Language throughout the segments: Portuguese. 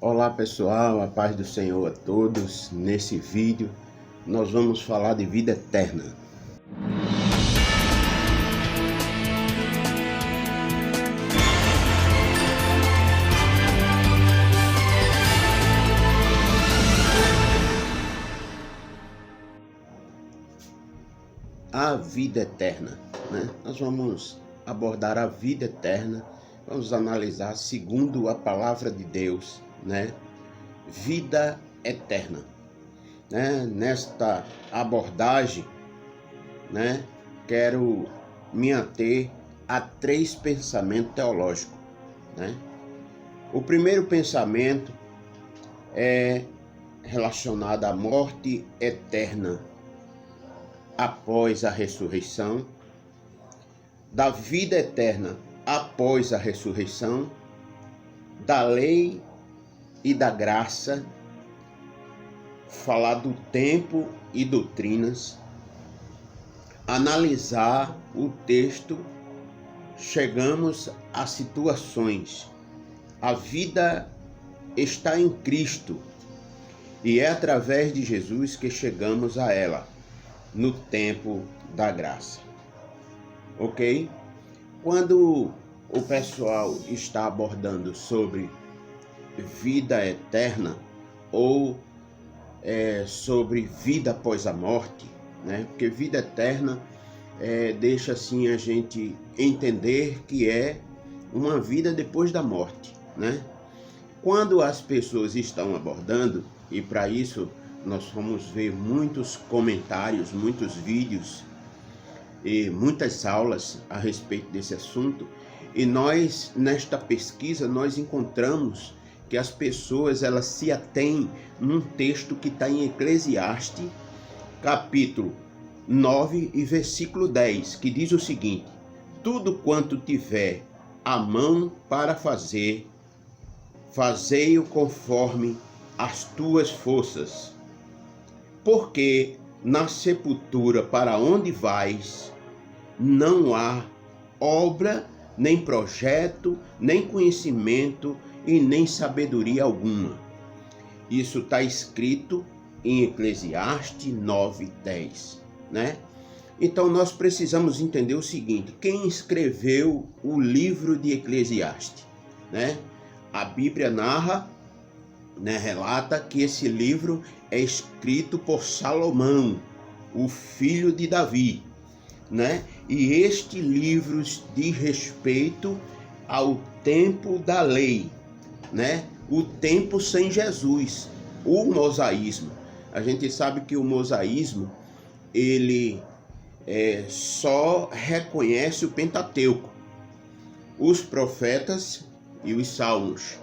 Olá pessoal, a paz do Senhor a todos. Nesse vídeo nós vamos falar de vida eterna. A vida eterna, né? Nós vamos abordar a vida eterna, vamos analisar segundo a palavra de Deus, né? Vida eterna, né? Nesta abordagem, né? Quero me ater a 3 pensamentos teológicos, né? O primeiro pensamento é relacionado à morte eterna após a ressurreição, da vida eterna após a ressurreição, da lei e da graça, falar do tempo e doutrinas, analisar o texto, chegamos a situações. A vida está em Cristo e é através de Jesus que chegamos a ela, no tempo da graça. Ok? Quando o pessoal está abordando sobre vida eterna ou sobre vida após a morte, né? Porque vida eterna deixa assim a gente entender que é uma vida depois da morte, né? Quando as pessoas estão abordando, e para isso nós vamos ver muitos comentários, muitos vídeos e muitas aulas a respeito desse assunto, e nós nesta pesquisa nós encontramos que as pessoas elas se atêm num texto que está em Eclesiastes, capítulo 9 e versículo 10, que diz o seguinte: tudo quanto tiver a mão para fazer, fazei-o conforme as tuas forças, porque na sepultura para onde vais, não há obra, nem projeto, nem conhecimento e nem sabedoria alguma. Isso está escrito em Eclesiastes 9:10, né? Então nós precisamos entender o seguinte: quem escreveu o livro de Eclesiastes, né? A Bíblia narra, né, relata que esse livro é escrito por Salomão, o filho de Davi, né? E este livro diz respeito ao tempo da lei, né? O tempo sem Jesus, o mosaísmo. A gente sabe que o mosaísmo ele só reconhece o Pentateuco, os profetas e os salmos.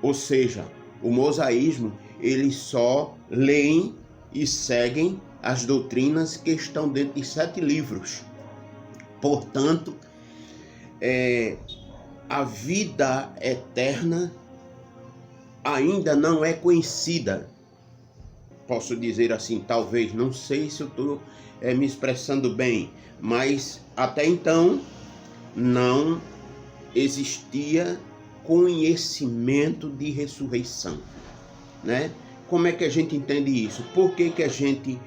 Ou seja, o mosaísmo, eles só leem e seguem as doutrinas que estão dentro de 7 livros. Portanto, a vida eterna ainda não é conhecida. Posso dizer assim, talvez, não sei se eu estou me expressando bem, mas até então não existia conhecimento de ressurreição, né? Como é que a gente entende isso? Por que a gente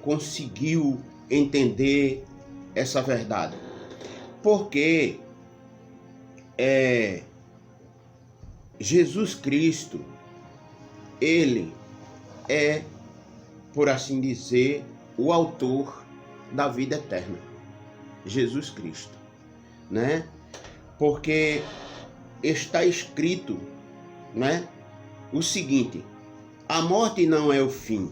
conseguiu entender essa verdade? Porque Jesus Cristo, ele é, por assim dizer, o autor da vida eterna. Jesus Cristo, né? Porque está escrito, né, o seguinte: a morte não é o fim.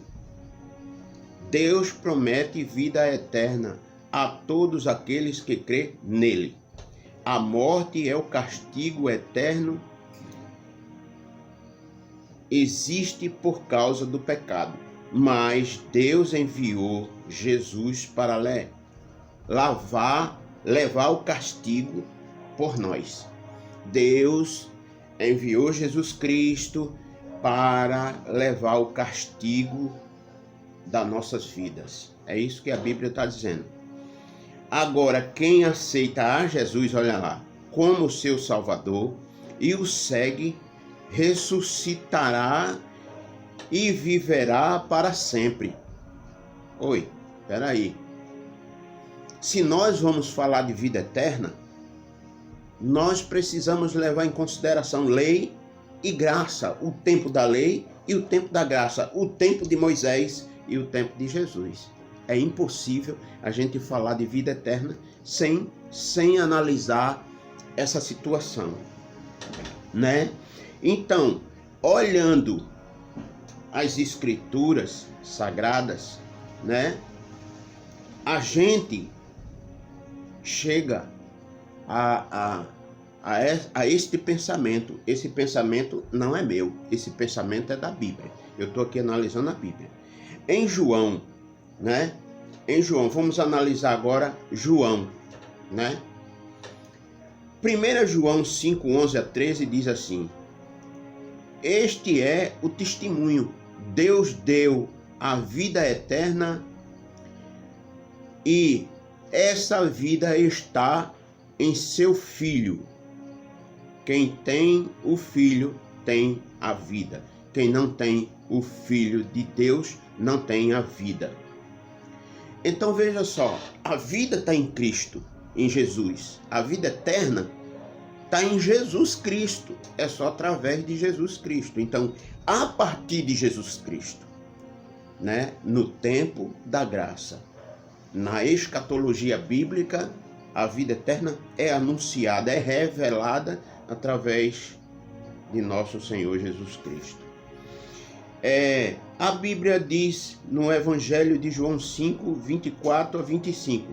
Deus promete vida eterna a todos aqueles que crêem nele. A morte é o castigo eterno, existe por causa do pecado, mas Deus enviou Jesus para levar o castigo por nós. Deus enviou Jesus Cristo para levar o castigo das nossas vidas. É isso que a Bíblia está dizendo. Agora, quem aceita a Jesus, olha lá, como seu Salvador e o segue, ressuscitará e viverá para sempre. Oi, peraí. Se nós vamos falar de vida eterna, nós precisamos levar em consideração lei e graça, o tempo da lei e o tempo da graça, o tempo de Moisés e o tempo de Jesus. É impossível a gente falar de vida eterna sem analisar essa situação, né? Então, olhando as escrituras sagradas, né? A gente chega a este pensamento. Esse pensamento não é meu, esse pensamento é da Bíblia. Eu estou aqui analisando a Bíblia. Em João, né? Em João, vamos analisar agora João, né? 1 João 5, 11 a 13 diz assim: este é o testemunho. Deus deu a vida eterna e essa vida está em seu Filho. Quem tem o Filho tem a vida. Quem não tem o Filho de Deus não tem a vida. Então veja só, a vida está em Cristo, em Jesus. A vida eterna está em Jesus Cristo. É só através de Jesus Cristo. Então, a partir de Jesus Cristo, né, no tempo da graça, na escatologia bíblica, a vida eterna é anunciada, é revelada através de nosso Senhor Jesus Cristo. A Bíblia diz no Evangelho de João 5, 24 a 25.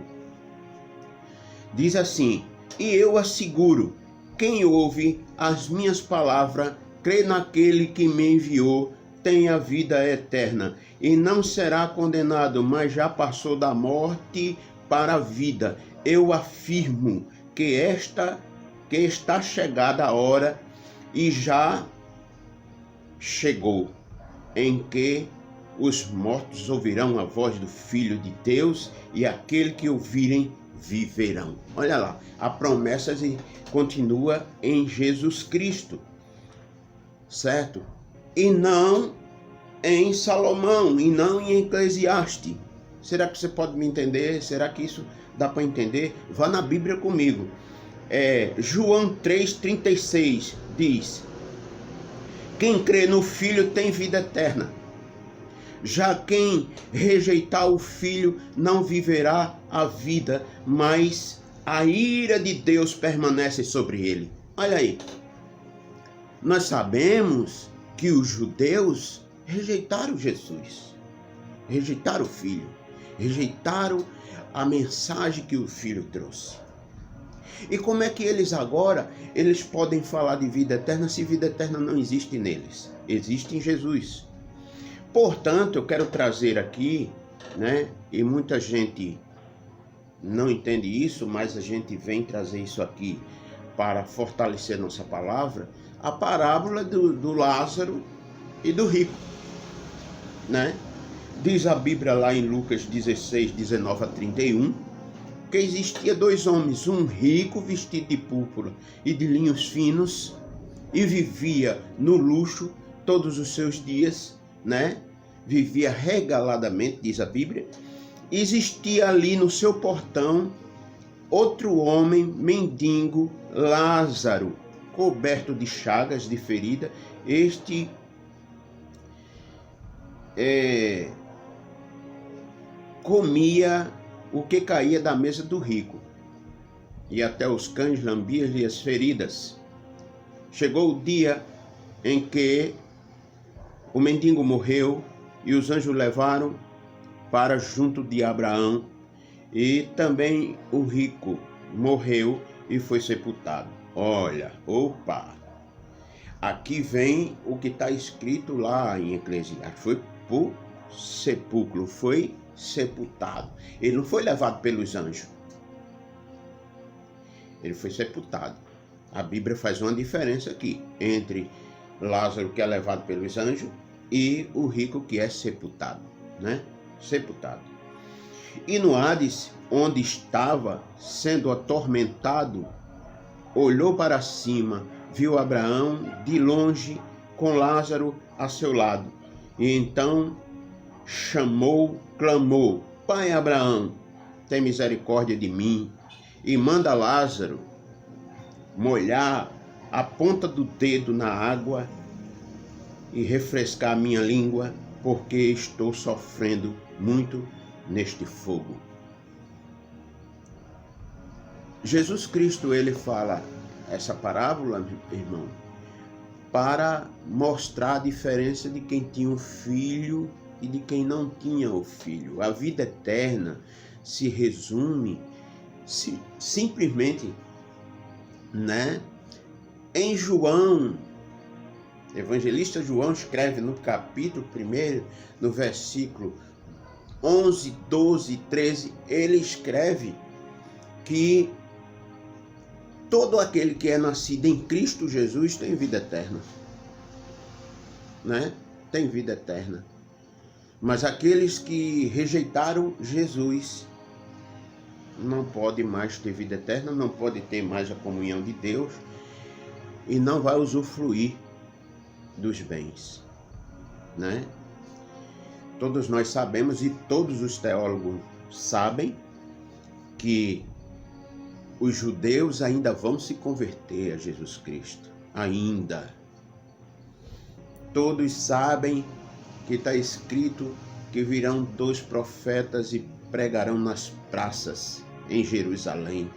Diz assim: e eu asseguro, quem ouve as minhas palavras, crê naquele que me enviou, tem a vida eterna, e não será condenado, mas já passou da morte para a vida. Eu afirmo que está chegada a hora, e já chegou, em que os mortos ouvirão a voz do Filho de Deus, e aquele que ouvirem viverão. Olha lá, a promessa continua em Jesus Cristo, certo? E não em Salomão, e não em Eclesiastes. Será que você pode me entender? Será que isso dá para entender? Vá na Bíblia comigo. João 3,36 diz: quem crê no Filho tem vida eterna. Já quem rejeitar o Filho não viverá a vida, mas a ira de Deus permanece sobre ele. Olha aí. Nós sabemos que os judeus rejeitaram Jesus, rejeitaram o Filho, rejeitaram a mensagem que o Filho trouxe. E como é que eles podem falar de vida eterna se vida eterna não existe neles? Existe em Jesus. Portanto, eu quero trazer aqui, né, e muita gente não entende isso, mas a gente vem trazer isso aqui para fortalecer nossa palavra, a parábola do Lázaro e do rico, né? Diz a Bíblia lá em Lucas 16, 19 a 31, que existia dois homens, um rico vestido de púrpura e de linhos finos, e vivia no luxo todos os seus dias, né? Vivia regaladamente, diz a Bíblia. Existia ali no seu portão outro homem mendigo, Lázaro, coberto de chagas, de ferida. Este comia o que caía da mesa do rico, e até os cães lambiam-lhe as feridas. Chegou o dia em que o mendigo morreu, e os anjos levaram para junto de Abraão, e também o rico morreu e foi sepultado. Olha, opa! Aqui vem o que está escrito lá em Eclesiastes. Foi por sepulcro, foi sepultado. Ele não foi levado pelos anjos. Ele foi sepultado. A Bíblia faz uma diferença aqui entre Lázaro, que é levado pelos anjos, e o rico, que é sepultado, né? Sepultado. E no Hades, onde estava sendo atormentado, olhou para cima, viu Abraão de longe com Lázaro a seu lado. E então clamou: Pai Abraão, tem misericórdia de mim e manda Lázaro molhar a ponta do dedo na água e refrescar a minha língua, porque estou sofrendo muito neste fogo. Jesus Cristo, ele fala essa parábola, irmão, para mostrar a diferença de quem tinha o filho e de quem não tinha o filho. A vida eterna se resume simplesmente, em João. Evangelista João escreve no capítulo 1, no versículo 11, 12 e 13, ele escreve que todo aquele que é nascido em Cristo Jesus tem vida eterna. Tem vida eterna. Mas aqueles que rejeitaram Jesus não podem mais ter vida eterna, não podem ter mais a comunhão de Deus e não vai usufruir dos bens. Todos nós sabemos, e todos os teólogos sabem, que os judeus ainda vão se converter a Jesus Cristo. Ainda. Todos sabem que está escrito que virão 2 profetas e pregarão nas praças em Jerusalém,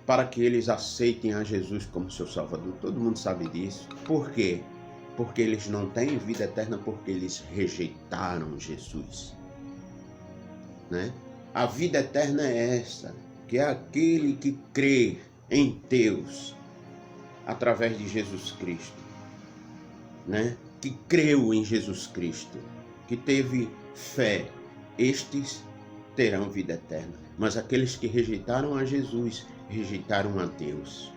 para que eles aceitem a Jesus como seu Salvador. Todo mundo sabe disso. Por quê? Porque eles não têm vida eterna, porque eles rejeitaram Jesus. A vida eterna é essa, que é aquele que crê em Deus através de Jesus Cristo, que creu em Jesus Cristo, que teve fé, estes terão vida eterna. Mas aqueles que rejeitaram a Jesus, rejeitaram a Deus.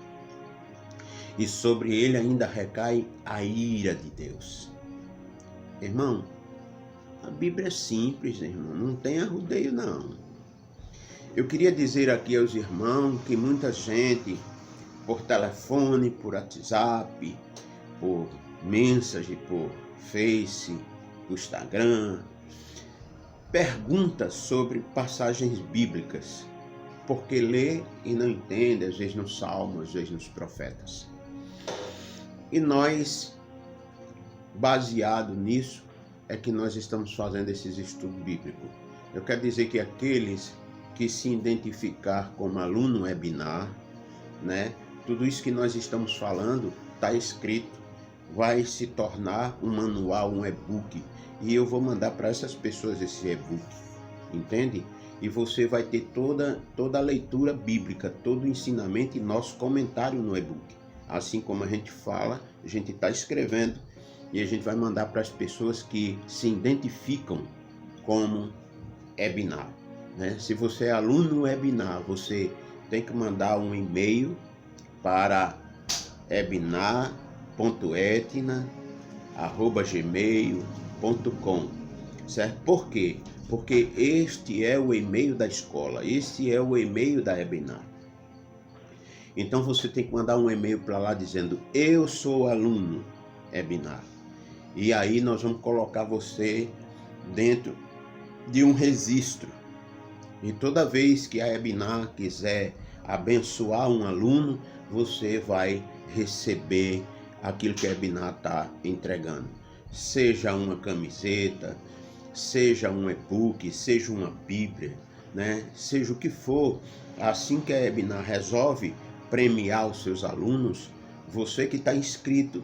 E sobre ele ainda recai a ira de Deus. Irmão, a Bíblia é simples, irmão, não tem arrudeio não. Eu queria dizer aqui aos irmãos que muita gente, por telefone, por WhatsApp, por mensagem, por Face, por Instagram, pergunta sobre passagens bíblicas, porque lê e não entende, às vezes nos Salmos, às vezes nos Profetas. E nós, baseado nisso, é que nós estamos fazendo esses estudos bíblicos. Eu quero dizer que aqueles que se identificar como aluno webinar, tudo isso que nós estamos falando está escrito, vai se tornar um manual, um e-book, e eu vou mandar para essas pessoas esse e-book, entende? E você vai ter toda a leitura bíblica, todo o ensinamento e nosso comentário no e-book. Assim como a gente fala, a gente está escrevendo e a gente vai mandar para as pessoas que se identificam como webinar. Se você é aluno webinar, você tem que mandar um e-mail para webinar.etna@gmail.com, certo? Por quê? Porque este é o e-mail da escola, este é o e-mail da webinar. Então você tem que mandar um e-mail para lá dizendo: eu sou aluno webinar. E aí nós vamos colocar você dentro de um registro. E toda vez que a webinar quiser abençoar um aluno, você vai receber aquilo que a webinar está entregando. Seja uma camiseta, seja um e-book, seja uma Bíblia, seja o que for. Assim que a webinar resolve premiar os seus alunos, você que está inscrito,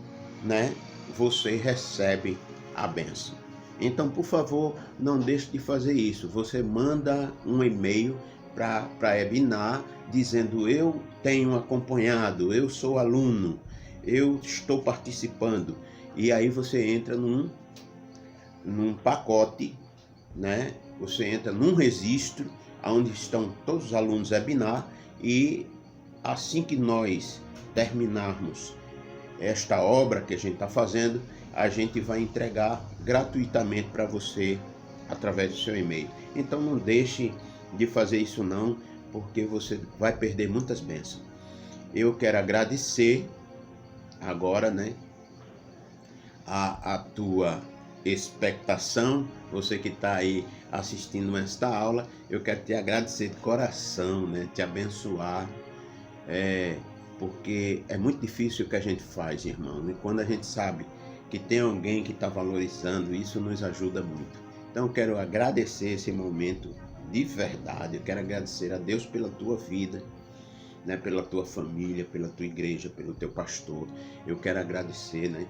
você recebe a bênção. Então, por favor, não deixe de fazer isso. Você manda um e-mail para a webinar dizendo: eu tenho acompanhado, eu sou aluno, eu estou participando. E aí você entra num pacote, Você entra num registro onde estão todos os alunos webinar, e assim que nós terminarmos esta obra que a gente está fazendo, a gente vai entregar gratuitamente para você através do seu e-mail. Então não deixe de fazer isso não, porque você vai perder muitas bênçãos. eu quero agradecer agora, né, a tua expectação, você que está aí assistindo esta aula, eu quero te agradecer de coração, né, te abençoar, porque é muito difícil o que a gente faz, irmão, e quando a gente sabe que tem alguém que está valorizando, isso nos ajuda muito. Então eu quero agradecer esse momento de verdade, eu quero agradecer a Deus pela tua vida, né, pela tua família, pela tua igreja, pelo teu pastor. Eu quero agradecer, né?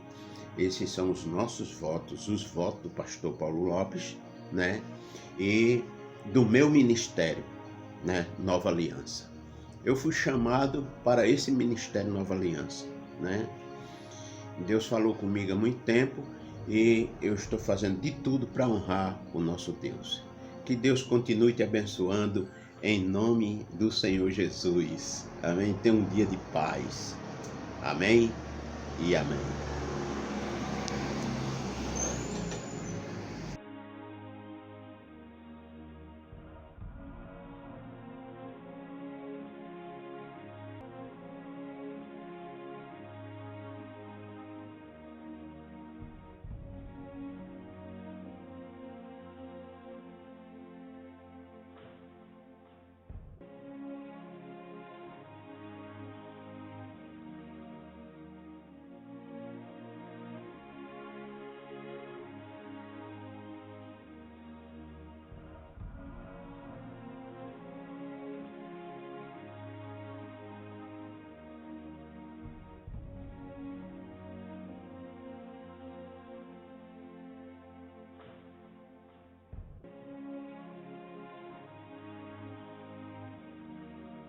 Esses são os nossos votos, os votos do pastor Paulo Lopes, né? E do meu ministério, né? Nova Aliança. Eu fui chamado para esse ministério Nova Aliança, né? Deus falou comigo há muito tempo e eu estou fazendo de tudo para honrar o nosso Deus. Que Deus continue te abençoando em nome do Senhor Jesus. Amém? Tenha um dia de paz. Amém e amém.